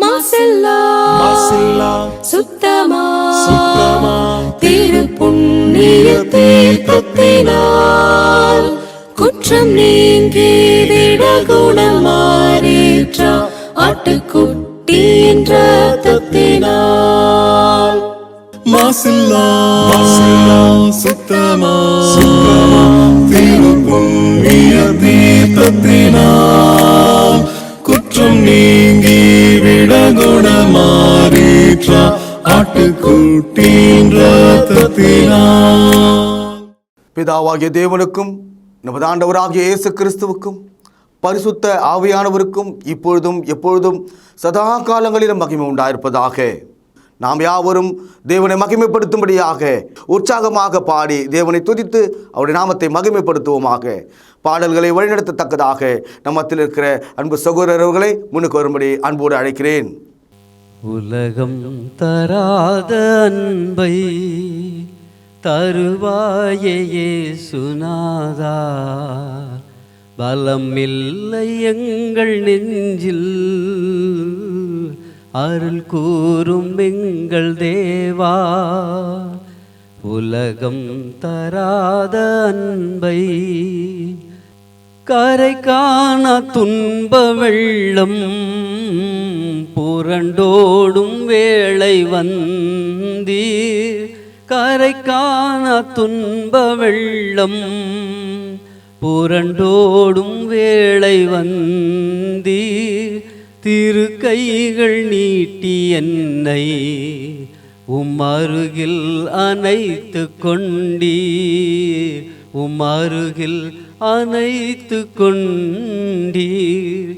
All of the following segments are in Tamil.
மாசில்லா சுத்தமா திருப்புண்ணிய தீர்த்தத்தினால் குற்றம் நீங்கிவிட குணமாறேற்ற ஆட்டுக்குட்டியின் இரத்தத்தினால். மாசில்லா சுத்தமா திருப்புண்ணிய தீர்த்தத்தினால் குற்றம் நீங்கி விட குணமாறேற்ற ஆட்டுக்குட்டியின் இரத்தத்தினால். பிதாவாகிய தேவனுக்கும் நமது ஆண்டவராகிய இயேசு கிறிஸ்துவுக்கும் பரிசுத்த ஆவியானவருக்கும் இப்பொழுதும் எப்பொழுதும் சதா காலங்களிலும் மகிமை உண்டாயிருப்பதாக. நாம் யாவரும் தேவனை மகிமைப்படுத்தும்படியாக உற்சாகமாக பாடி தேவனை துதித்து அவருடைய நாமத்தை மகிமைப்படுத்துவோமாக. பாடல்களை வழிநடத்தத்தக்கதாக நம்மத்தில் இருக்கிற அன்பு சகோதரர்களை முன்னுக்கு வரும்படி அன்போடு அழைக்கிறேன். உலகம் தராத அன்பை தருவாயே இயேசுநாதா, பலம் இல்லை எங்கள் நெஞ்சில், அருள் கூறும் எங்கள் தேவா. உலகம் தராத அன்பை கரை காண துன்ப வெள்ளம் புரண்டோடும் வேளை வந்தீர். கரை காண துன்ப வெள்ளம் புரண்டோடும் வேளை வந்தீர். திரு கைகள் நீட்டி என்னை உம்மருகில் அணைத்து கொண்டீர், உம்மருகில் அணைத்து கொண்டீர்.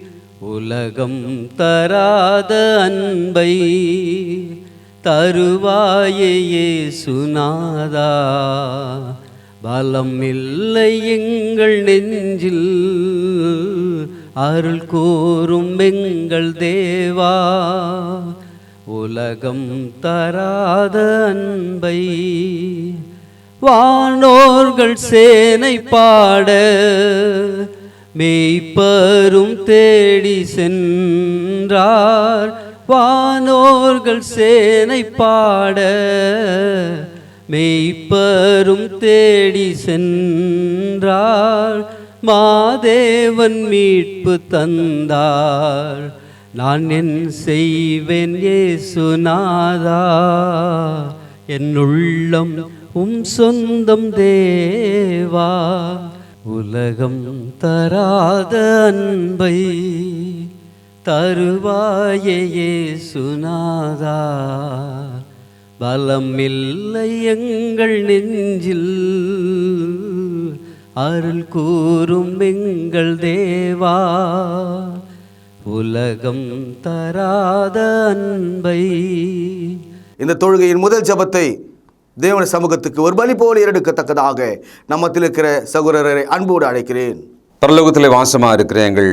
உலகம் தராத அன்பை தருவாயே இயேசுநாதா, பலம் இல்லை எங்கள் நெஞ்சில், அருள் கூறும் எங்கள் தேவா. உலகம் தராத அன்பை வானோர்கள் சேனை பாட மெய்ப்பரும் தேடி சென்றார். வானோர்கள் சேனை பாட மெய்ப்பரும் தேடி சென்றார். மாதேவன் மீட்பு தந்தார், நான் என் செய்வேன் இயேசுநாதா. என் உள்ளம் உம் சொந்தம் தேவா. உலகம் தராத அன்பை தருவாயே இயேசுநாதா, பலம் இல்லை எங்கள் நெஞ்சில், அருள் கூறும் எங்கள் தேவா. உலகம் தராத அன்பை. இந்த தொழுகையின் முதல் ஜெபத்தை தேவன சமூகத்துக்கு ஒரு பலி போல ஏறெடுக்கத்தக்கதாக நம்மத்தில் இருக்கிற சகோதரரை அன்போடு அழைக்கிறேன். பரலோகத்தில் வாசமாக இருக்கிற எங்கள்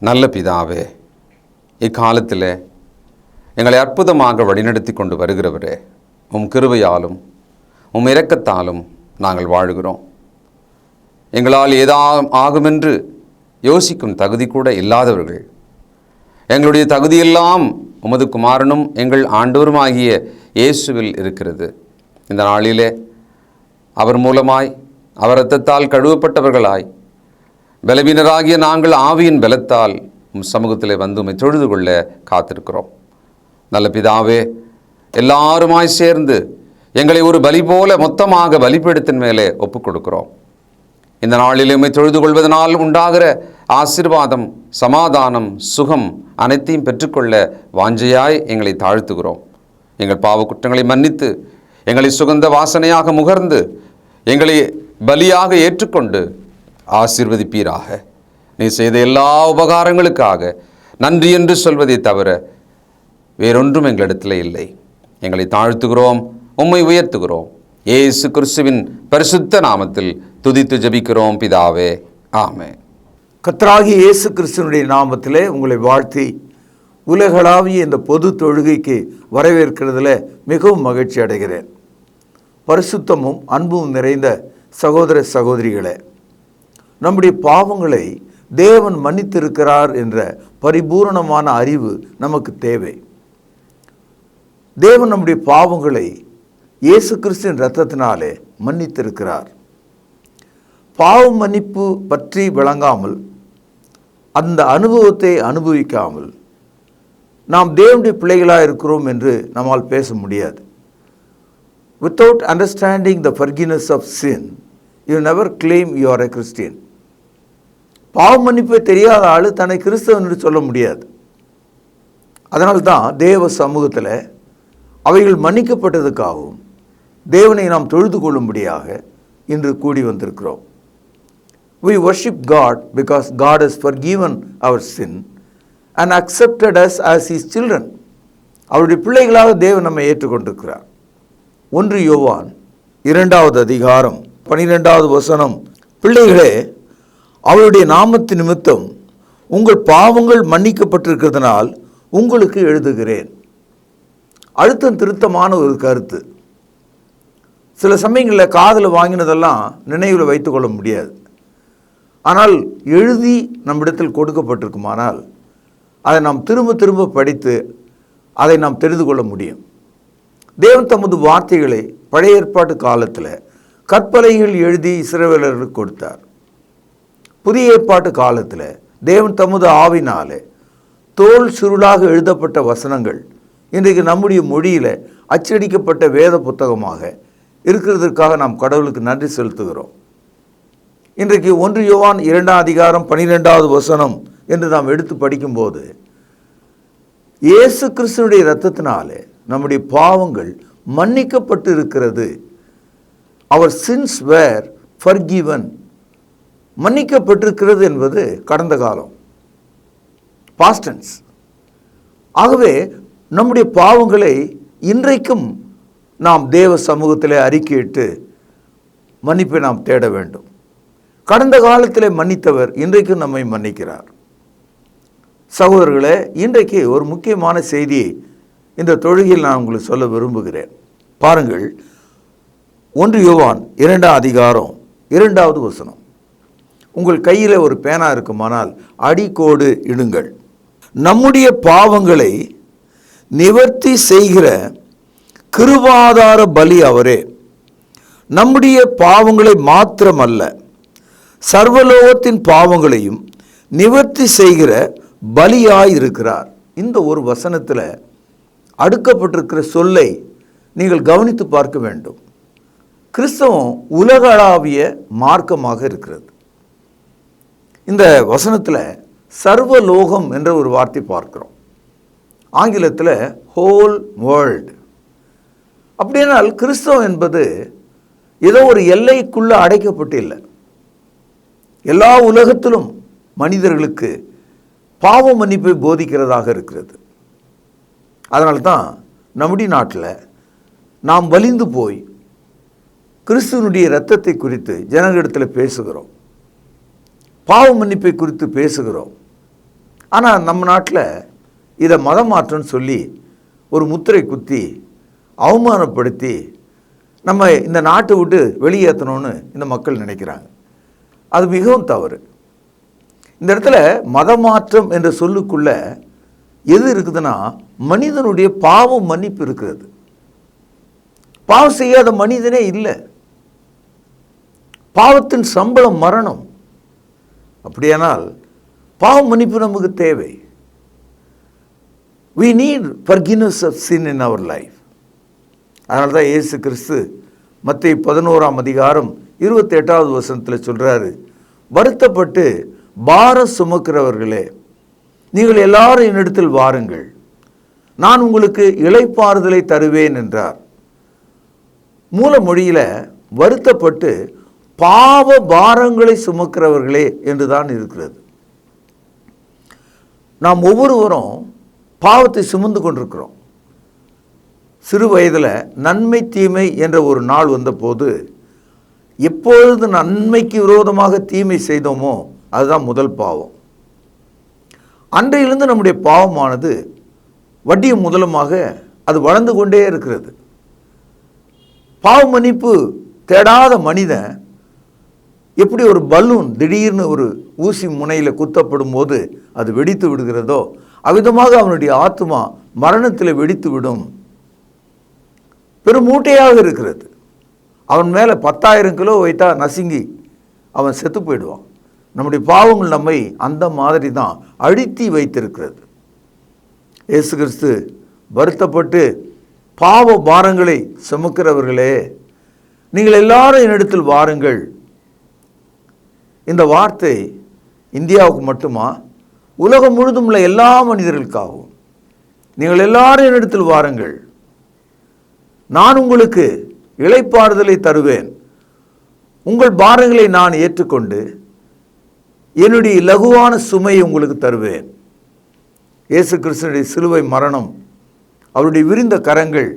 நல்ல பிதாவே, இக்காலத்தில் எங்களை அற்புதமாக வழிநடத்தி கொண்டு வருகிறவரே, உம் கிருபையாலும் உம் இரக்கத்தாலும் நாங்கள் வாழ்கிறோம். எங்களால் ஆகுமென்று யோசிக்கும் தகுதி கூட இல்லாதவர்கள், எங்களுடைய தகுதியெல்லாம் உமது குமாரனும் எங்கள் ஆண்டவருமாகிய இயேசுவில் இருக்கிறது. இந்த நாளிலே அவர் மூலமாய் அவர் இரத்தத்தால் கழுவப்பட்டவர்களாய் பலவீனராகிய நாங்கள் ஆவியின் பலத்தால் உம் சமூகத்திலே வந்து உம்மை தொழுது கொள்ள காத்திருக்கிறோம். நல்ல பிதாவே, எல்லாருமாய் சேர்ந்து எங்களை ஒரு பலி போல மொத்தமாக பலிபீடத்தின் மேலே ஒப்புக் கொடுக்கிறோம். இந்த நாளில் உம்மை தொழுது கொள்வதனால் உண்டாகிற ஆசீர்வாதம், சமாதானம், சுகம் அனைத்தையும் பெற்றுக்கொள்ள வாஞ்சையாய் எங்களை தாழ்த்துகிறோம். எங்கள் பாவ குற்றங்களை மன்னித்து எங்களை சுகந்த வாசனையாக முகர்ந்து எங்களை பலியாக ஏற்றுக்கொண்டு ஆசீர்வதிப்பீராக. நீ செய்த எல்லா உபகாரங்களுக்காக நன்றி என்று சொல்வதை தவிர வேறொன்றும் எங்களிடத்தில் இல்லை. எங்களை தாழ்த்துகிறோம், உம்மை உயர்த்துகிறோம். இயேசு கிறிஸ்துவின் பரிசுத்த நாமத்தில் துதித்து ஜெபிக்கிறோம் பிதாவே, ஆமென். கர்த்தராகிய இயேசு கிறிஸ்துவினுடைய நாமத்திலே உங்களை வாழ்த்தி உலகளாவிய இந்த பொது தொழுகைக்கு வரவேற்கிறதுல மிகவும் மகிழ்ச்சி அடைகிறேன். பரிசுத்தமும் அன்பும் நிறைந்த சகோதர சகோதரிகளே, நம்முடைய பாவங்களை தேவன் மன்னித்திருக்கிறார் என்ற பரிபூரணமான அறிவு நமக்கு தேவை. தேவன் நம்முடைய பாவங்களை இயேசு கிறிஸ்துவின் இரத்தத்தினாலே மன்னித்திருக்கிறார். பாவ மன்னிப்பு பற்றி விளங்காமல், அந்த அனுபவத்தை அனுபவிக்காமல் நாம் தேவனுடைய பிள்ளைகளாக இருக்கிறோம் என்று நம்மால் பேச முடியாது. Without understanding the forgiveness of sin you never claim you are a Christian. பாவ மன்னிப்பை தெரியாத ஆள் தன்னை கிறிஸ்தவன் என்று சொல்ல முடியாது. அதனால்தான் தேவ சமூகத்தில் அவைகள் மன்னிக்கப்பட்டதுக்காகவும் தேவனை நாம் தொழுது கொள்ளும்படியாக இன்று கூடி வந்திருக்கிறோம். We worship God because God has forgiven our sin and accepted us as His children. அவருடைய பிள்ளைகளாக தேவன் நம்மை ஏற்றுக்கொண்டிருக்கிறார். 1 யோவான் 2 அதிகாரம் 12வது வசனம், பிள்ளைகளே, அவருடைய நாமத்து நிமித்தம் உங்கள் பாவங்கள் மன்னிக்கப்பட்டிருக்கிறதுனால் உங்களுக்கு எழுதுகிறேன். அழுத்தம் திருத்தமான ஒரு கருத்து. சில சமயங்களில் காதில் வாங்கினதெல்லாம் நினைவில் வைத்துக்கொள்ள முடியாது. ஆனால் எழுதி நம்மிடத்தில் கொடுக்கப்பட்டிருக்குமானால் அதை நாம் திரும்ப திரும்ப படித்து அதை நாம் தெரிந்து கொள்ள முடியும். தேவன் தமது வார்த்தைகளை பழைய ஏற்பாட்டு காலத்தில் கற்பலைகள் எழுதி இஸ்ரவேலர்களுக்கு கொடுத்தார். புதிய ஏற்பாட்டு காலத்தில் தேவன் தமது ஆவினாலே தோல் சுருளாக எழுதப்பட்ட வசனங்கள் இன்றைக்கு நம்முடைய மொழியில் அச்சடிக்கப்பட்ட வேத புத்தகமாக இருக்கிறதற்காக நாம் கடவுளுக்கு நன்றி செலுத்துகிறோம். இன்றைக்கு 1 யோவான் 2 அதிகாரம் 12வது வசனம் என்று நாம் எடுத்து படிக்கும்போது, இயேசு கிறிஸ்துவினுடைய இரத்தத்தினாலே நம்முடைய பாவங்கள் மன்னிக்கப்பட்டு இருக்கிறது. அவர் சின்ஸ் வேர் ஃபர்கிவன். மன்னிக்கப்பட்டிருக்கிறது என்பது கடந்த காலம், பாஸ்ட் டென்ஸ். ஆகவே நம்முடைய பாவங்களை இன்றைக்கும் நாம் தேவ சமூகத்தில் அறிக்கையிட்டு மன்னிப்பை நாம் தேட வேண்டும். கடந்த காலத்தில் மன்னித்தவர் இன்றைக்கும் நம்மை மன்னிக்கிறார். சகோதரர்களே, இன்றைக்கு ஒரு முக்கியமான செய்தியை இந்த தொழுகையில் நான் உங்களுக்கு சொல்ல விரும்புகிறேன். பாருங்கள், 1 யோவான் 2 அதிகாரம் 2வது வசனம். உங்கள் கையில் ஒரு பேனா இருக்குமானால் அடிக்கோடு இடுங்கள். நம்முடைய பாவங்களை நிவர்த்தி செய்கிற கிருபாதார பலி அவரே. நம்முடைய பாவங்களை மாத்திரமல்ல, சர்வலோகத்தின் பாவங்களையும் நிவர்த்தி செய்கிற பலியாயிருக்கிறார். இந்த ஒரு வசனத்தில் அடுக்கப்பட்டிருக்கிற சொல்லை நீங்கள் கவனித்து பார்க்க வேண்டும். கிறிஸ்தவம் உலகளாவிய மார்க்கமாக இருக்கிறது. இந்த வசனத்தில் சர்வலோகம் என்ற ஒரு வார்த்தை பார்க்கிறோம். ஆங்கிலத்தில் ஹோல் வேர்ல்டு. அப்படியானால் கிறிஸ்தவம் என்பது ஏதோ ஒரு எல்லைக்குள்ளே அடைக்கப்பட்டு இல்லை. எல்லா உலகத்திலும் மனிதர்களுக்கு பாவ மன்னிப்பை போதிக்கிறதாக இருக்கிறது. அதனால்தான் நம்முடைய நாட்டில் நாம் வலிந்து போய் கிறிஸ்துவனுடைய இரத்தத்தை குறித்து ஜனங்களிடத்தில் பேசுகிறோம், பாவ மன்னிப்பை குறித்து பேசுகிறோம். ஆனால் நம்ம நாட்டில் இதை மதமாற்றம்னு சொல்லி ஒரு முத்திரை குத்தி அவமானப்படுத்தி நம்ம இந்த நாட்டை விட்டு வெளியேற்றணும்னு இந்த மக்கள் நினைக்கிறாங்க. அது மிகவும் தவறு. இந்த இடத்துல மதமாற்றம் என்ற சொல்லுக்குள்ள எது இருக்குதுன்னா, மனிதனுடைய பாவ மன்னிப்பு இருக்கிறது. பாவம் செய்யாத மனிதனே இல்லை. பாவத்தின் சம்பளம் மரணம். அப்படியானால் பாவ மன்னிப்பு நமக்கு தேவை. We need forgiveness of sin in our life. அதனால தான் இயேசு கிறிஸ்து மத்தேயு 11 அதிகாரம் 28வது வசனத்தில் சொல்கிறாரு, வருத்தப்பட்டு பாரம் சுமக்கிறவர்களே, நீங்கள் எல்லாரும் என்னிடத்தில் வாருங்கள், நான் உங்களுக்கு இளைப்பாறுதலை தருவேன் என்றார். மூல மொழியில் வருத்தப்பட்டு பாவ பாரங்களை சுமக்கிறவர்களே என்று தான் இருக்கிறது. நாம் ஒவ்வொருவரும் பாவத்தை சுமந்து கொண்டிருக்கிறோம். சிறு வயதில் நன்மை தீமை என்ற ஒரு நாள் வந்தபோது, எப்பொழுது நன்மைக்கு விரோதமாக தீமை செய்தோமோ அதுதான் முதல் பாவம். அன்றையிலிருந்து நம்முடைய பாவமானது வட்டியும் முதலுமாக அது வளர்ந்து கொண்டே இருக்கிறது. பாவ மன்னிப்பு தேடாத மனிதன் எப்படி ஒரு பலூன் திடீர்னு ஒரு ஊசி முனையில் குத்தப்படும் போது அது வெடித்து விடுகிறதோ அவ்விதமாக அவனுடைய ஆத்மா மரணத்தில் வெடித்து விடும். பெரும் மூட்டையாக இருக்கிறது. அவன் மேலே 10,000 கிலோ வைத்தா நசுங்கி அவன் செத்து போயிடுவான். நம்முடைய பாவங்கள் நம்மை அந்த மாதிரி தான் அழுத்தி வைத்திருக்கிறது. இயேசு கிறிஸ்து வருத்தப்பட்டு பாவ பாரங்களை சுமக்கிறவர்களே, நீங்கள் எல்லாரும் என்னிடத்தில் வாருங்கள். இந்த வார்த்தை இந்தியாவுக்கு மட்டுமா, உலகம் முழுதும் உள்ள எல்லா மனிதர்களுக்காகவும், நீங்கள் எல்லாரும் என்னிடத்தில் வாருங்கள், நான் உங்களுக்கு இளைப்பாறுதலை தருவேன், உங்கள் பாரங்களை நான் ஏற்றுக்கொண்டு என்னுடைய லகுவான சுமையை உங்களுக்கு தருவேன். இயேசு கிறிஸ்துவினுடைய சிலுவை மரணம், அவருடைய விரிந்த கரங்கள்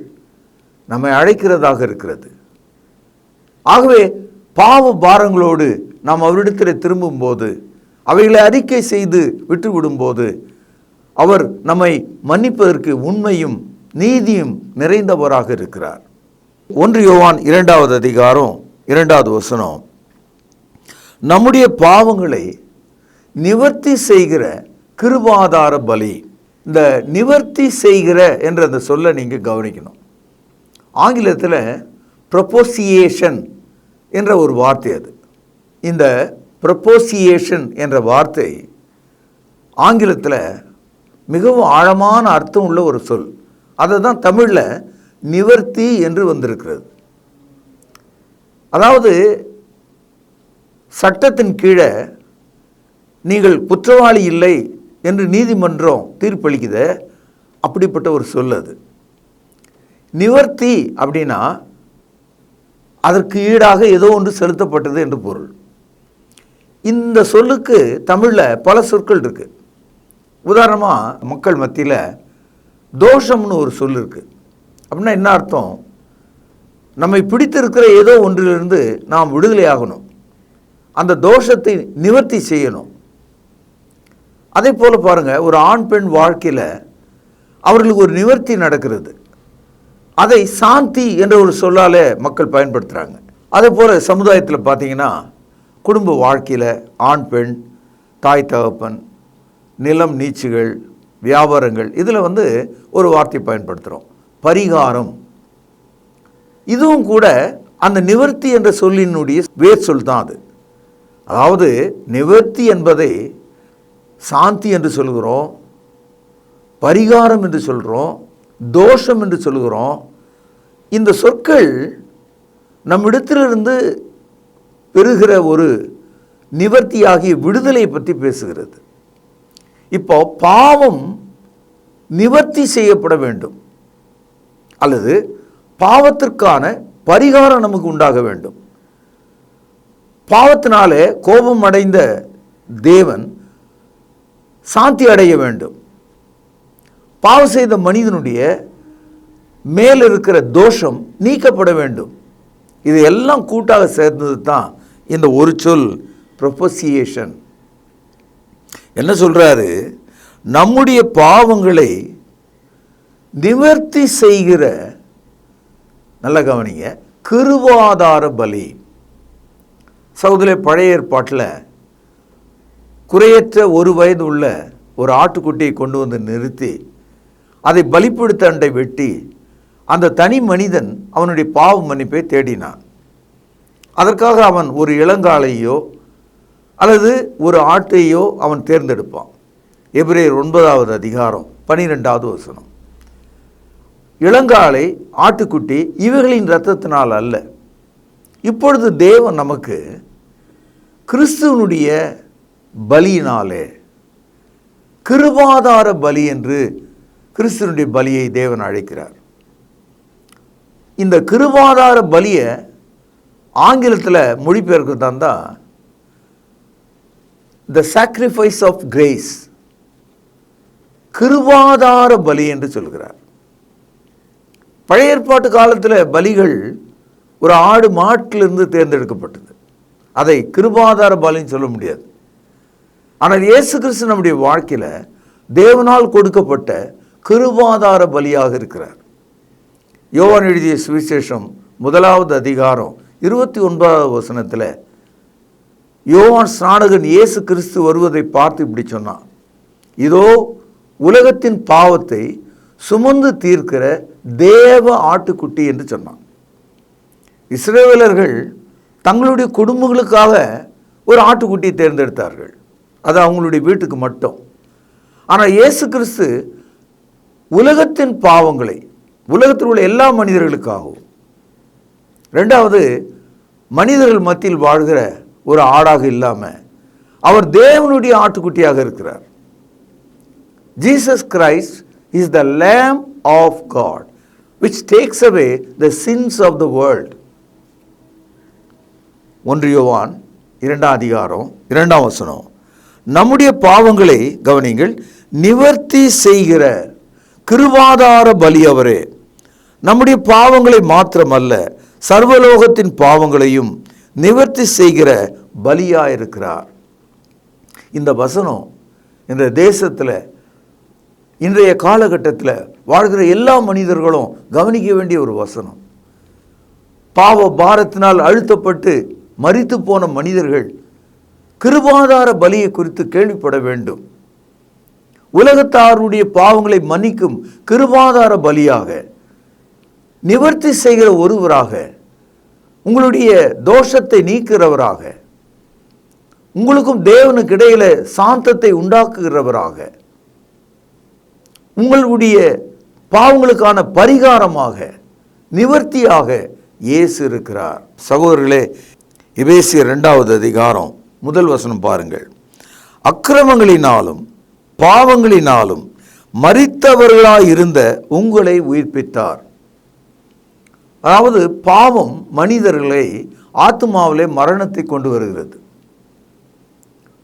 நம்மை அழைக்கிறதாக இருக்கிறது. ஆகவே பாவ பாரங்களோடு நாம் அவரிடத்தில் திரும்பும்போது, அவைகளை அறிக்கை செய்து விட்டுவிடும்போது, அவர் நம்மை மன்னிப்பதற்கு உண்மையும் நீதியும் நிறைந்தவராக இருக்கிறார். 1 யோவான் 2வது அதிகாரம் 2வது வசனம், நம்முடைய பாவங்களை நிவர்த்தி செய்கிற கிருபாதார பலி. இந்த நிவர்த்தி செய்கிற என்ற அந்த சொல்ல நீங்கள் கவனிக்கணும். ஆங்கிலத்தில் ப்ரொபோசியேஷன் என்ற ஒரு வார்த்தை அது. இந்த ப்ரொபோசியேஷன் என்ற வார்த்தை ஆங்கிலத்தில் மிகவும் ஆழமான அர்த்தம் உள்ள ஒரு சொல். அதை தான் தமிழில் நிவர்த்தி என்று வந்திருக்கிறது. அதாவது சட்டத்தின் கீழே நீங்கள் குற்றவாளி இல்லை என்று நீதிமன்றம் தீர்ப்பளிக்குத, அப்படிப்பட்ட ஒரு சொல் அது. நிவர்த்தி அப்படின்னா அதற்கு ஈடாக ஏதோ ஒன்று செலுத்தப்பட்டது என்று பொருள். இந்த சொல்லுக்கு தமிழில் பல சொற்கள் இருக்குது. உதாரணமாக மக்கள் மத்தியில் தோஷம்னு ஒரு சொல் இருக்குது. அப்படின்னா என்ன அர்த்தம்? நம்மை பிடித்திருக்கிற ஏதோ ஒன்றிலிருந்து நாம் விடுதலை ஆகணும், அந்த தோஷத்தை நிவர்த்தி செய்யணும். அதே போல் பாருங்கள், ஒரு ஆண் பெண் வாழ்க்கையில் அவர்களுக்கு ஒரு நிவர்த்தி நடக்கிறது. அதை சாந்தி என்ற ஒரு சொல்லால் மக்கள் பயன்படுத்துகிறாங்க. அதே போல் சமுதாயத்தில் பார்த்தீங்கன்னா குடும்ப வாழ்க்கையில் ஆண் பெண், தாய் தகப்பன், நிலம் நீச்சுகள், வியாபாரங்கள், இதில் ஒரு வார்த்தை பயன்படுத்துகிறோம், பரிகாரம். இதுவும் கூட அந்த நிவர்த்தி என்ற சொல்லினுடைய வேர் சொல் தான் அது. அதாவது நிவர்த்தி என்பதை சாந்தி என்று சொல்கிறோம், பரிகாரம் என்று சொல்கிறோம், தோஷம் என்று சொல்கிறோம். இந்த சொற்கள் நம்மிடத்திலிருந்து பெறுகிற ஒரு நிவர்த்தியாகிய விடுதலை பற்றி பேசுகிறது. இப்போ பாவம் நிவர்த்தி செய்யப்பட வேண்டும், அல்லது பாவத்திற்கான பரிகாரம் நமக்கு உண்டாக வேண்டும். பாவத்தினாலே கோபம் அடைந்த தேவன் சாந்தி அடைய வேண்டும். பாவம் செய்த மனிதனுடைய மேல் இருக்கிற தோஷம் நீக்கப்பட வேண்டும். இது எல்லாம் கூட்டாக சேர்ந்தது தான் இந்த ஒரு சொல் ப்ரொபோசியேஷன். என்ன சொல்றாரு? நம்முடைய பாவங்களை நிவர்த்தி செய்கிற, நல்ல கவனிங்க, கிருபாதார பலி. சகோதரர்களே, பழைய ஏற்பாட்டில் குறையற்ற 1 வயது உள்ள ஒரு ஆட்டுக்குட்டியை கொண்டு வந்து நிறுத்தி அதை பலிப்படுத்த அண்டை வெட்டி அந்த தனி மனிதன் அவனுடைய பாவ மன்னிப்பை தேடினான். அதற்காக அவன் ஒரு இளங்காளையோ அல்லது ஒரு ஆட்டையோ அவன் தேர்ந்தெடுப்பான். எபிரேயர் 9வது அதிகாரம் 12வது வசனம். இளங்காளை, ஆட்டுக்குட்டி இவைகளின் இரத்தத்தினால் அல்ல. இப்பொழுது தேவன் நமக்கு கிறிஸ்துவனுடைய பலியினாலே, கிருபாதார பலி என்று கிறிஸ்துவனுடைய பலியை தேவன் அழைக்கிறார். இந்த கிருபாதார பலியை ஆங்கிலத்தில் மொழிபெயர்க்க தந்தா த சாக்ரிஃபைஸ் ஆஃப் கிரேஸ், கிருபாதார பலி என்று சொல்கிறார். பழைய ஏற்பாட்டு காலத்தில் பலிகள் ஒரு ஆடு மாட்டிலிருந்து தேர்ந்தெடுக்கப்பட்டது. அதை கிருபாதார பலின்னு சொல்ல முடியாது. ஆனால் இயேசு கிறிஸ்து நம்முடைய வாழ்க்கையில் தேவனால் கொடுக்கப்பட்ட கிருபாதார பலியாக இருக்கிறார். யோவான் எழுதிய சுவிசேஷம் 1வது அதிகாரம் 29வது வசனத்தில் யோவான் ஸ்நானகன் இயேசு கிறிஸ்து வருவதை பார்த்து இப்படி சொன்னான், இதோ உலகத்தின் பாவத்தை சுமந்து தீர்க்கிற தேவ ஆட்டுக்குட்டி என்று சொன்னான். இஸ்ரவேலர்கள் தங்களுடைய குடும்பங்களுக்காக ஒரு ஆட்டுக்குட்டியை தேர்ந்தெடுத்தார்கள், அது அவங்களுடைய வீட்டுக்கு மட்டும். ஆனால் இயேசு கிறிஸ்து உலகத்தின் பாவங்களை, உலகத்தில் உள்ள எல்லா மனிதர்களுக்காகவும், ரெண்டாவது மனிதர்கள் மத்தியில் வாழ்கிற ஒரு ஆடாக இல்லாமல் அவர் தேவனுடைய ஆட்டுக்குட்டியாக இருக்கிறார். Jesus Christ is the lamb of God which takes away the sins of the world. 1 யோவான் 2:2 நம்முடைய பாவங்களை கவனிங்கள், நிவர்த்தி செய்கிற கிருபாதார பலி அவரே. நம்முடைய பாவங்களை மாத்திரமல்ல, சர்வலோகத்தின் பாவங்களையும் நிவர்த்தி செய்கிற பலியாயிருக்கிறார். இந்த வசனம் இந்த தேசத்தில் இன்றைய காலகட்டத்தில் வாழ்கிற எல்லா மனிதர்களும் கவனிக்க வேண்டிய ஒரு வசனம். பாவ பாரத்தினால் அழுத்தப்பட்டு மரித்து போன மனிதர்கள் கிருபாதார பலியை குறித்து கேள்விப்பட வேண்டும். உலகத்தாருடைய பாவங்களை மன்னிக்கும் கிருபாதார பலியாக, நிவர்த்தி செய்கிற ஒருவராக, உங்களுடைய தோஷத்தை நீக்கிறவராக, உங்களுக்கும் தேவனுக்கு இடையில சாந்தத்தை உண்டாக்குகிறவராக, உங்களுடைய பாவங்களுக்கான பரிகாரமாக, நிவர்த்தியாக இயேசு இருக்கிறார். சகோதரர்களே, எபேசியர் 2:1 பாருங்கள். அக்கிரமங்களினாலும் பாவங்களினாலும் மரித்தவர்களாயிருந்த உங்களை உயிர்ப்பித்தார். அதாவது பாவம் மனிதர்களை ஆத்மாவிலே மரணத்தை கொண்டு வருகிறது.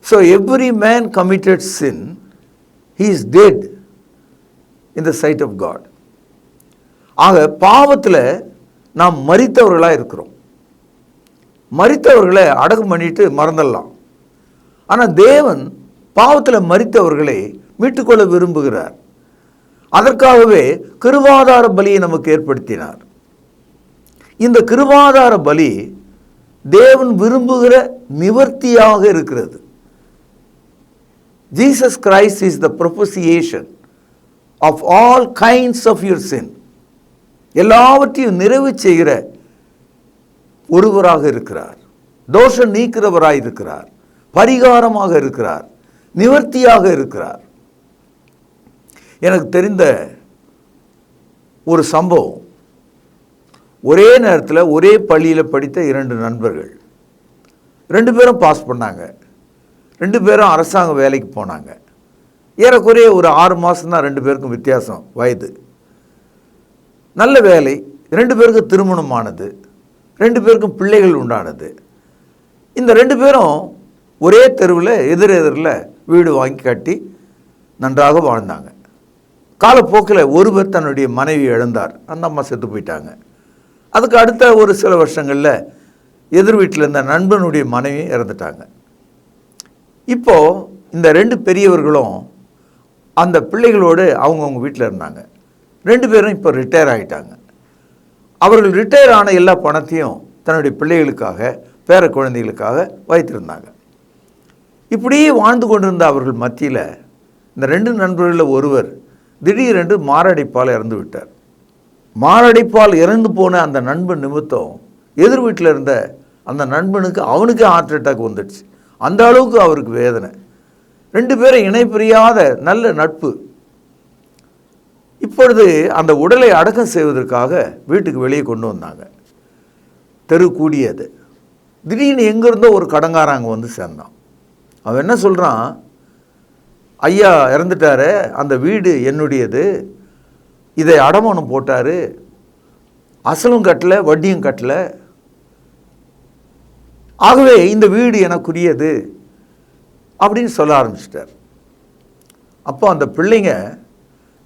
So every man committed sin, he is dead in the sight of God. ஆக பாவத்தில் நாம் மரித்தவர்களாக இருக்கிறோம். மரித்தவர்களை அடக்கம் பண்ணிட்டு மறந்துடலாம். ஆனால் தேவன் பாவத்தில் மரித்தவர்களை மீட்டுக்கொள்ள விரும்புகிறார். அதற்காகவே கிருபாதார பலியை நமக்கு ஏற்படுத்தினார். இந்த கிருபாதார பலி தேவன் விரும்புகிற நிவர்த்தியாக இருக்கிறது. Jesus Christ is the propitiation of all kinds of your sin. எல்லாவற்றையும் நிறைவு செய்கிற ஒருவராக இருக்கிறார். தோஷம் நீக்கிறவராக இருக்கிறார், பரிகாரமாக இருக்கிறார், நிவர்த்தியாக இருக்கிறார். எனக்கு தெரிந்த ஒரு சம்பவம், ஒரே நேரத்தில் ஒரே பள்ளியில் படித்த 2 நண்பர்கள், 2 பேரும் பாஸ் பண்ணாங்க, 2 பேரும் அரசாங்க வேலைக்கு போனாங்க. ஏறக்குறைய ஒரு 6 மாதம் தான் 2 பேருக்கும் வித்தியாசம் வயது. நல்ல வேலை, 2 பேருக்கும் திருமணமானது, 2 பேருக்கும் பிள்ளைகள் உண்டானது. இந்த 2 பேரும் ஒரே தெருவில் எதிரெதிரில் வீடு வாங்கி கட்டி நன்றாக வாழ்ந்தாங்க. காலப்போக்கில் ஒருவர் தன்னுடைய மனைவி இழந்தார், அந்த அம்மா செத்து போயிட்டாங்க. அதுக்கு அடுத்த ஒரு சில வருஷங்களில் எதிர் வீட்டில் இருந்த நண்பனுடைய மனைவி இறந்துட்டாங்க. இப்போது இந்த 2 பெரியவர்களும் அந்த பிள்ளைகளோடு அவங்கவுங்க வீட்டில் இருந்தாங்க. 2 பேரும் இப்போ ரிட்டையர் ஆகிட்டாங்க. அவர்கள் ரிட்டையர் ஆன எல்லா பணத்தையும் தன்னுடைய பிள்ளைகளுக்காக, பேர குழந்தைகளுக்காக வைத்திருந்தாங்க. இப்படியே வாழ்ந்து கொண்டிருந்த அவர்கள் மத்தியில் இந்த 2 நண்பர்களில் ஒருவர் திடீரென்று மாரடைப்பால் இறந்து விட்டார். மாரடைப்பால் இறந்து போன அந்த நண்பன் நிமித்தம் எதிர் வீட்டில் இருந்த அந்த நண்பனுக்கு அவனுக்கே ஹார்ட் அட்டாக் வந்துடுச்சு. அந்த அளவுக்கு அவருக்கு வேதனை. 2 பேரும் இணைப்பிரியாத நல்ல நட்பு. இப்பொழுது அந்த உடலை அடக்கம் செய்வதற்காக வீட்டுக்கு வெளியே கொண்டு வந்தாங்க. தெரு கூடியது. திடீர்னு எங்கேருந்தோ ஒரு கடங்காரங்க வந்து சேர்ந்தான். அவன் என்ன சொல்கிறான், ஐயா இறந்துட்டாரு, அந்த வீடு என்னுடையது, இதை அடமானம் போட்டார், அசலும் கட்டலை வட்டியும் கட்டலை, ஆகவே இந்த வீடு எனக்குரியது அப்படின்னு சொல்ல ஆரம்பிச்சிட்டார். அப்போ அந்த பிள்ளைங்க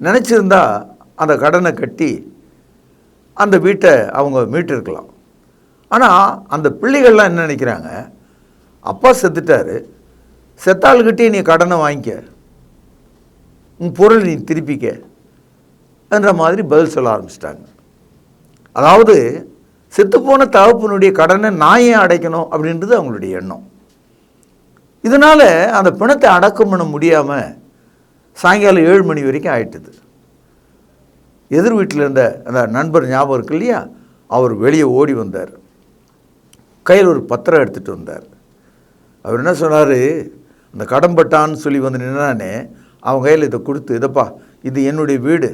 நினச்சிருந்தா அந்த கடனை கட்டி அந்த வீட்டை அவங்க மீட்டிருக்கலாம். ஆனால் அந்த பிள்ளைகள்லாம் என்ன நினைக்கிறாங்க, அப்பா செத்துட்டார், செத்தாள்கிட்டே நீ கடனை வாங்கிக்க, உன் பொருள் நீ திருப்பிக்க என்ற மாதிரி பதில் சொல்ல ஆரம்பிச்சிட்டாங்க. அதாவது செத்துப்போன தகப்பனுடைய கடனை நான் ஏன் அடைக்கணும் அப்படின்றது அவங்களுடைய எண்ணம். இதனால் அந்த பிணத்தை அடக்கம் பண்ண முடியாமல் சாயங்காலம் 7 மணி வரைக்கும் ஆயிட்டுது. எதிர் வீட்டில் இருந்த அந்த நண்பர் ஞாபகம் இருக்கு இல்லையா, அவர் வெளியே ஓடி வந்தார். கையில் ஒரு பத்திரம் எடுத்துகிட்டு வந்தார். அவர் என்ன சொன்னார், அந்த கடன்பட்டான்னு சொல்லி வந்து நின்னானே அவன் கையில் இதை கொடுத்து, இதப்பா இது என்னுடைய வீடு,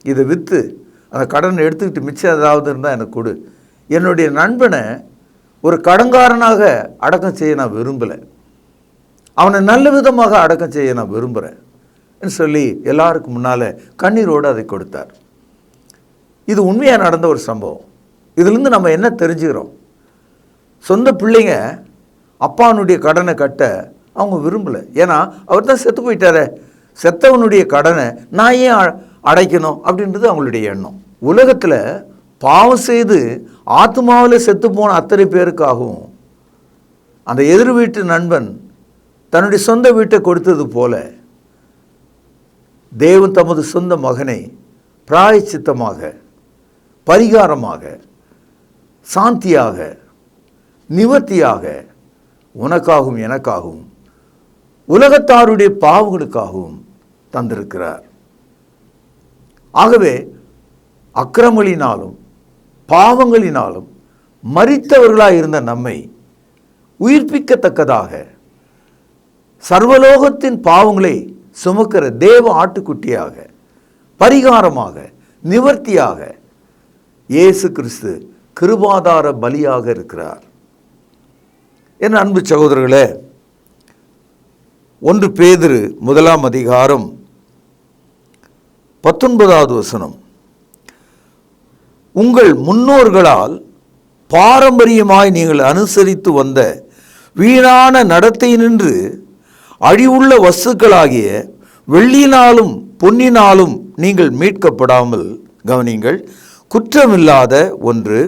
இதை விற்று அந்த கடனை எடுத்துக்கிட்டு மிச்சம் ஏதாவது இருந்தால் எனக்கு கொடு. என்னுடைய நண்பனை ஒரு கடன்காரனாக அடக்கம் செய்ய நான் விரும்பலை, அவனை நல்ல விதமாக அடக்கம் செய்ய நான் விரும்புகிறேன் சொல்லி எல்லாருக்கும் முன்னால் கண்ணீரோடு அதை கொடுத்தார். இது உண்மையாக நடந்த ஒரு சம்பவம். இதிலிருந்து நம்ம என்ன தெரிஞ்சுக்கிறோம்? சொந்த பிள்ளைங்க அப்பானுடைய கடனை கட்ட அவங்க விரும்பலை. ஏன்னா அவர் தான் செத்து போயிட்டாரே, செத்தவனுடைய கடனை நான் ஏன் அடைக்கணும் அப்படின்றது அவங்களுடைய எண்ணம். உலகத்தில் பாவம் செய்து ஆத்மாவில் செத்து போன அத்தனை பேருக்காகவும் அந்த எதிர் வீட்டு நண்பன் தன்னுடைய சொந்த வீட்டை கொடுத்தது போல தேவன் தமது சொந்த மகனை பிராயச்சித்தமாக, பரிகாரமாக, சாந்தியாக, நிவர்த்தியாக உனக்காகவும் எனக்காகவும் உலகத்தாருடைய பாவங்களுக்காகவும் தந்திருக்கிறார். ஆகவே அக்கிரமங்களினாலும் பாவங்களினாலும் மரித்தவர்களாக இருந்த நம்மை உயிர்ப்பிக்கத்தக்கதாக சர்வலோகத்தின் பாவங்களை சுமக்கிற தேவ ஆட்டுக்குட்டியாக, பரிகாரமாக, நிவர்த்தியாக இயேசு கிறிஸ்து கிருபாதார பலியாக இருக்கிறார். என் அன்பு சகோதரர்களே, 1 பேதுரு 1 அதிகாரம் 19வது வசனம், உங்கள் முன்னோர்களால் பாரம்பரியமாய் நீங்கள் அனுசரித்து வந்த வீணான நடத்தையினின்று அழிவுள்ள வஸ்துக்களாகிய வெள்ளியினாலும் பொன்னினாலும் நீங்கள் மீட்கப்படாமல் கவனிங்கள், குற்றமில்லாத 1,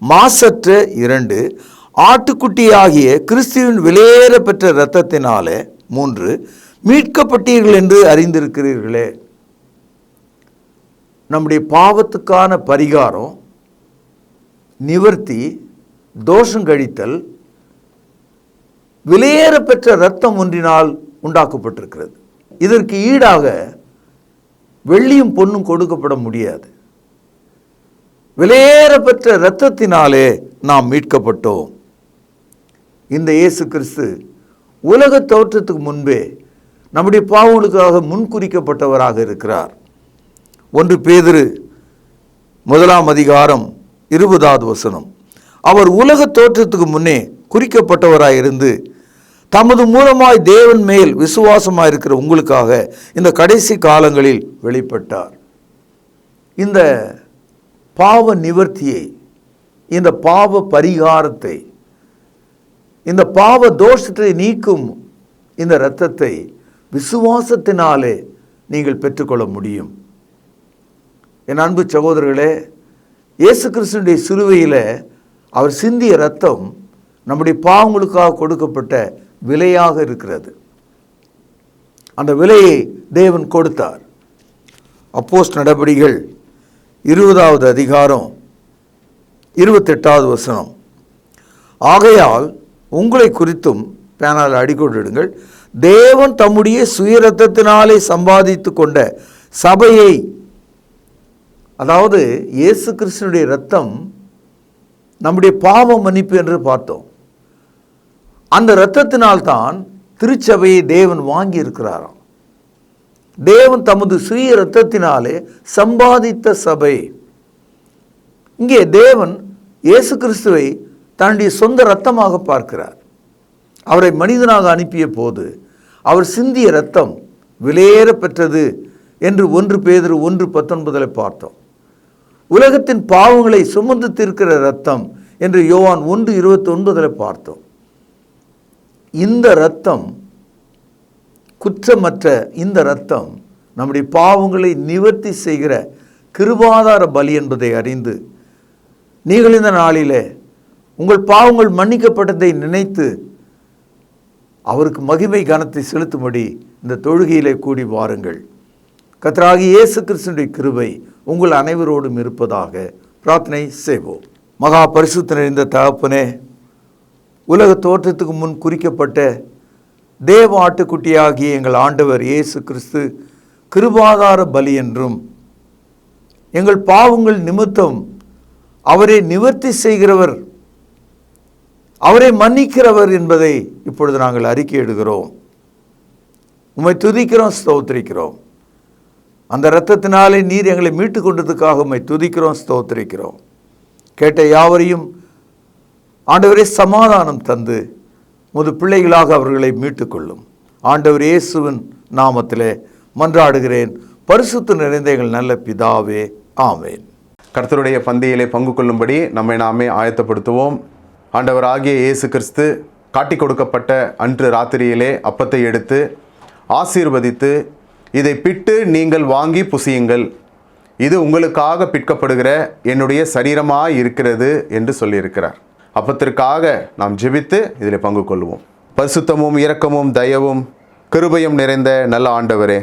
மாசற்ற 2, ஆட்டுக்குட்டியாகிய கிறிஸ்துவின் விலையேற பெற்ற இரத்தத்தினாலே 3 மீட்கப்பட்டீர்கள் என்று அறிந்திருக்கிறீர்களே. நம்முடைய பாவத்துக்கான பரிகாரம், நிவர்த்தி, தோஷம் கழித்தல் விலையேற பெற்ற இரத்தம் ஒன்றினால் உண்டாக்கப்பட்டிருக்கிறது. இதற்கு ஈடாக வெள்ளியும் பொன்னும் கொடுக்கப்பட முடியாது. விலையேற பெற்ற இரத்தத்தினாலே நாம் மீட்கப்பட்டோம். இந்த இயேசு கிறிஸ்து உலக தோற்றத்துக்கு முன்பே நம்முடைய பாவங்களுக்காக முன்குறிக்கப்பட்டவராக இருக்கிறார். 1 பேதுரு 1 அதிகாரம் 20வது வசனம், அவர் உலக தோற்றத்துக்கு முன்னே குறிக்கப்பட்டவராயிருந்து தமது மூலமாய் தேவன் மேல் விசுவாசமாயிருக்கிற உங்களுக்காக இந்த கடைசி காலங்களில் வெளிப்பட்டார். இந்த பாவ நிவர்த்தியை, இந்த பாவ பரிகாரத்தை, இந்த பாவ தோஷத்தை நீக்கும் இந்த இரத்தத்தை விசுவாசத்தினாலே நீங்கள் பெற்றுக்கொள்ள முடியும். என் அன்பு சகோதரர்களே, இயேசு கிறிஸ்துவினுடைய சிலுவையில் அவர் சிந்திய இரத்தம் நம்முடைய பாவங்களுக்காக கொடுக்கப்பட்ட விலையாக இருக்கிறது. அந்த விலையை தேவன் கொடுத்தார். அப்போஸ்தலர் நடபடிகள் 20வது அதிகாரம் 28வது வசனம், ஆகையால் உங்களை குறித்தும் பேனால் அடிக்கொண்டிடுங்கள், தேவன் தம்முடைய சுய இரத்தத்தினாலே சம்பாதித்து கொண்ட சபையை, அதாவது இயேசு கிறிஸ்துவினுடைய இரத்தம் நம்முடைய பாவ மன்னிப்பு என்று பார்த்தோம். அந்த இரத்தத்தினால்தான் திருச்சபையை தேவன் வாங்கி இருக்கிறாராம். தேவன் தமது சுய இரத்தத்தினாலே சம்பாதித்த சபை. இங்கே தேவன் இயேசு கிறிஸ்துவை தன்னுடைய சொந்த இரத்தமாக பார்க்கிறார். அவரை மனிதனாக அனுப்பிய போது அவர் சிந்திய இரத்தம் விலையேற பெற்றது என்று 1 பேதுரு 1:19 பார்த்தோம். உலகத்தின் பாவங்களை சுமந்து தீர்க்கிற இரத்தம் என்று யோவான் 1:29 பார்த்தோம். இந்த இரத்தம், குற்றமற்ற இந்த இரத்தம் நம்முடைய பாவங்களை நிவர்த்தி செய்கிற கிருபாதார பலி என்பதை அறிந்து நீங்கள் இந்த நாளிலே உங்கள் பாவங்கள் மன்னிக்கப்பட்டதை நினைத்து அவருக்கு மகிமை கனத்தை செலுத்தும்படி இந்த தொழுகையிலே கூடி வாருங்கள். கர்த்தராகிய இயேசு கிறிஸ்துவின் கிருபை உங்கள் அனைவரோடும் இருப்பதாக பிரார்த்தனை செய்வோம். மகா பரிசுத்த நிறைந்த தகப்பனே, உலக தோற்றத்துக்கு முன் குறிக்கப்பட்ட தேவ ஆட்டுக்குட்டியாகிய எங்கள் ஆண்டவர் இயேசு கிறிஸ்து கிருபாதார பலி என்றும் எங்கள் பாவங்கள் நிமித்தம் அவரை நிவர்த்தி செய்கிறவர், அவரை மன்னிக்கிறவர் என்பதை இப்பொழுது நாங்கள் அறிக்கையிடுகிறோம். உம்மை துதிக்கிறோம், ஸ்தோத்திரிக்கிறோம். அந்த இரத்தத்தினாலே நீர் எங்களை மீட்டு கொண்டதுக்காக உம்மை துதிக்கிறோம், ஸ்தோத்திரிக்கிறோம். கேட்ட யாவரையும் ஆண்டவரே சமாதானம் தந்து முது பிள்ளைகளாக அவர்களை மீட்டுக்கொள்ளும். ஆண்டவர் இயேசுவின் நாமத்திலே மன்றாடுகிறேன், பரிசுத்த நிறைந்த எங்கள் நல்ல பிதாவே, ஆமேன். கர்த்தருடைய பந்தியிலே பங்கு கொள்ளும்படி நம்மை நாமே ஆயத்தப்படுத்துவோம். ஆண்டவராகிய இயேசு கிறிஸ்து காட்டி கொடுக்கப்பட்ட அன்று ராத்திரியிலே அப்பத்தை எடுத்து ஆசீர்வதித்து, இதை பிட்டு நீங்கள் வாங்கி புசியுங்கள், இது உங்களுக்காக பிற்கப்படுகிற என்னுடைய சரீரமாய் இருக்கிறது என்று சொல்லியிருக்கிறார். அப்பத்திற்காக நாம் ஜெபித்து இதில் பங்கு கொள்வோம். பரிசுத்தமும் இரக்கமும் தயவும் கிருபையும் நிறைந்த நல்ல ஆண்டவரே,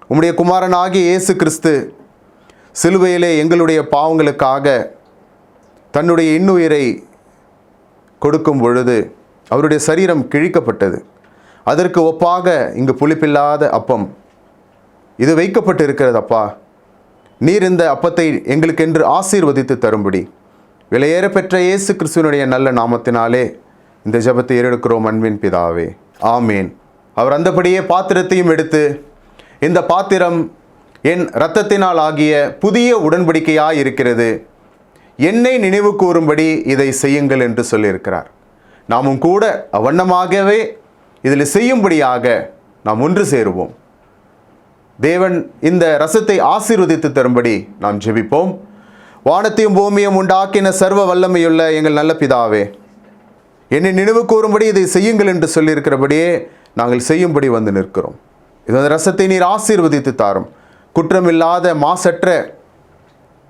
உம்முடைய குமாரனாகிய இயேசு கிறிஸ்து சிலுவையிலே எங்களுடைய பாவங்களுக்காக தன்னுடைய இன்னுயிரை கொடுக்கும் பொழுது அவருடைய சரீரம் கிழிக்கப்பட்டது. அதற்கு ஒப்பாக இங்கு புளிப்பில்லாத அப்பம் இது வைக்கப்பட்டு இருக்கிறது. அப்பா, நீர் இந்த அப்பத்தை எங்களுக்கென்று ஆசீர்வதித்து தரும்படி விலையேற பெற்ற இயேசு கிறிஸ்துவனுடைய நல்ல நாமத்தினாலே இந்த ஜெபத்தை ஏறெடுக்கிறோம் அன்பின் பிதாவே, ஆமேன். அவர் அந்தபடியே பாத்திரத்தையும் எடுத்து, இந்த பாத்திரம் என் இரத்தத்தினால் ஆகிய புதிய உடன்படிக்கையாய் இருக்கிறது, என்னை நினைவு கூறும்படி இதை செய்யுங்கள் என்று சொல்லியிருக்கிறார். நாமும் கூட அவ்வண்ணமாகவே இதில் செய்யும்படியாக நாம் ஒன்று சேருவோம். தேவன் இந்த ரசத்தை ஆசீர்வதித்து தரும்படி நாம் ஜெபிப்போம். வானத்தையும் பூமியும் உண்டாக்கின சர்வ வல்லமையுள்ள எங்கள் நல்ல பிதாவே, என்னை நினைவு கூறும்படி இதை செய்யுங்கள் என்று சொல்லியிருக்கிறபடியே நாங்கள் செய்யும்படி வந்து நிற்கிறோம். இந்த ரசத்தை நீர் ஆசீர்வதித்து தாரும். குற்றமில்லாத மாசற்ற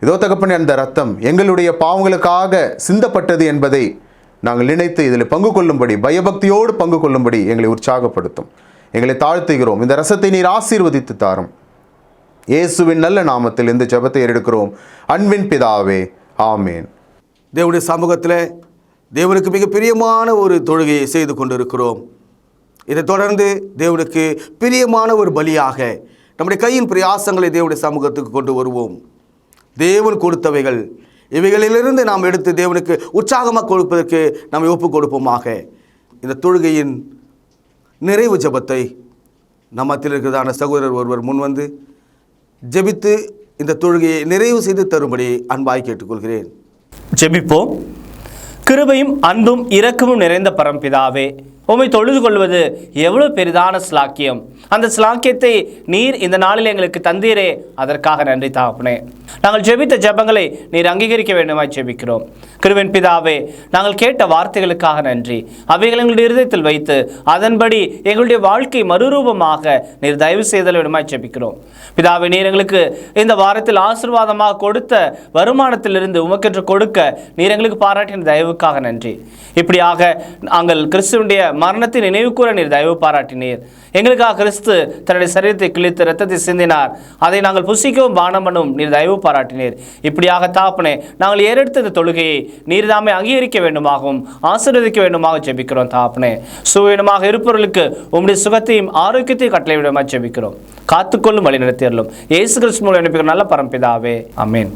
இதோ தகப்பனே, அந்த ரத்தம் எங்களுடைய பாவங்களுக்காக சிந்தப்பட்டது என்பதை நாங்கள் நினைத்து இதில் பங்கு கொள்ளும்படி, பயபக்தியோடு பங்கு கொள்ளும்படி எங்களை உற்சாகப்படுத்தும். எங்களை தாழ்த்துகிறோம். இந்த ரசத்தை நீர் ஆசீர்வதித்து தாரும். இயேசுவின் நல்ல நாமத்தில் இந்த ஜெபத்தை எடுக்கிறோம் அன்பின் பிதாவே, ஆமேன். தேவனுடைய சமூகத்தில் தேவனுக்கு மிக பிரியமான ஒரு தொழுகையை செய்து கொண்டிருக்கிறோம். இதை தொடர்ந்து தேவனுக்கு பிரியமான ஒரு பலியாக நம்முடைய கையின் பிரயாசங்களை தேவனுடைய சமூகத்துக்கு கொண்டு வருவோம். தேவன் கொடுத்தவைகள், இவைகளிலிருந்து நாம் எடுத்து தேவனுக்கு உற்சாகமாக கொடுப்பதற்கு நாம் ஒப்புக் கொடுப்போமாக. இந்த தொழுகையின் நிறைவு ஜெபத்தை நம்மத்தில் இருக்கிறதான சகோதரர் ஒருவர் முன்வந்து ஜெபித்து இந்த தொழுகையை நிறைவு செய்து தரும்படி அன்பாய் கேட்டுக்கொள்கிறேன். ஜெபிப்போம். கிருபையும் அன்பும் இரக்கமும் நிறைந்த பரம்பிதாவே, உம்மை தொழுது கொள்வது எவ்வளவு பெரிதான ஸ்லாக்கியம். அந்த ஸ்லாக்கியத்தை நீர் இந்த நாளில் எங்களுக்கு தந்தீரே, அதற்காக நன்றி தகப்பனே. நாங்கள் ஜெபித்த ஜெபங்களை நீர் அங்கீகரிக்க வேண்டுமாய் ஜெபிக்கிறோம். கிருபையின் பிதாவே, நாங்கள் கேட்ட வார்த்தைகளுக்காக நன்றி. அவைகள் எங்களுடைய இருதயத்தில் வைத்து அதன்படி எங்களுடைய வாழ்க்கை மறுரூபமாக நீர் தயவு செய்தல் வேண்டுமாய் ஜெபிக்கிறோம். பிதாவே, நீர் எங்களுக்கு இந்த வாரத்தில் ஆசீர்வாதமாக கொடுத்த வருமானத்திலிருந்து உமக்கென்று கொடுக்க நீர் எங்களுக்கு பாராட்டின தயவுக்காக நன்றி. இப்படியாக நாங்கள் கிறிஸ்துவனுடைய மரணத்தை நினைவு கூற நீர் தயவு பாராட்டினீர். எங்களுக்காக கிறிஸ்து தன்னுடைய சரீரத்தை கிழித்து இரத்தத்தை சிந்தினார். அதை நாங்கள் புசிக்கவும் பானம் பண்ணவும் நீர் தயவு பாராட்டினீர். இப்படியாக தாப்பனே, நாங்கள் ஏறெடுத்த இந்த தொழுகையை நீர் தாமே அங்கீகரிக்க வேண்டுமாகவும் ஆசீர்வதிக்க வேண்டுமாக ஜெபிக்கிறோம். தாப்பனே, சுவீனமாக இருப்பவர்களுக்கு உம்முடைய சுகத்தையும் ஆரோக்கியத்தையும் கட்டளை விடமாக ஜெபிக்கிறோம். காத்துக்கொள்ளும் வழி நடத்தியறலும் இயேசு கிறிஸ்து மூலம் அனுப்புகிற நல்ல பரம்பிதாவே, ஆமென்.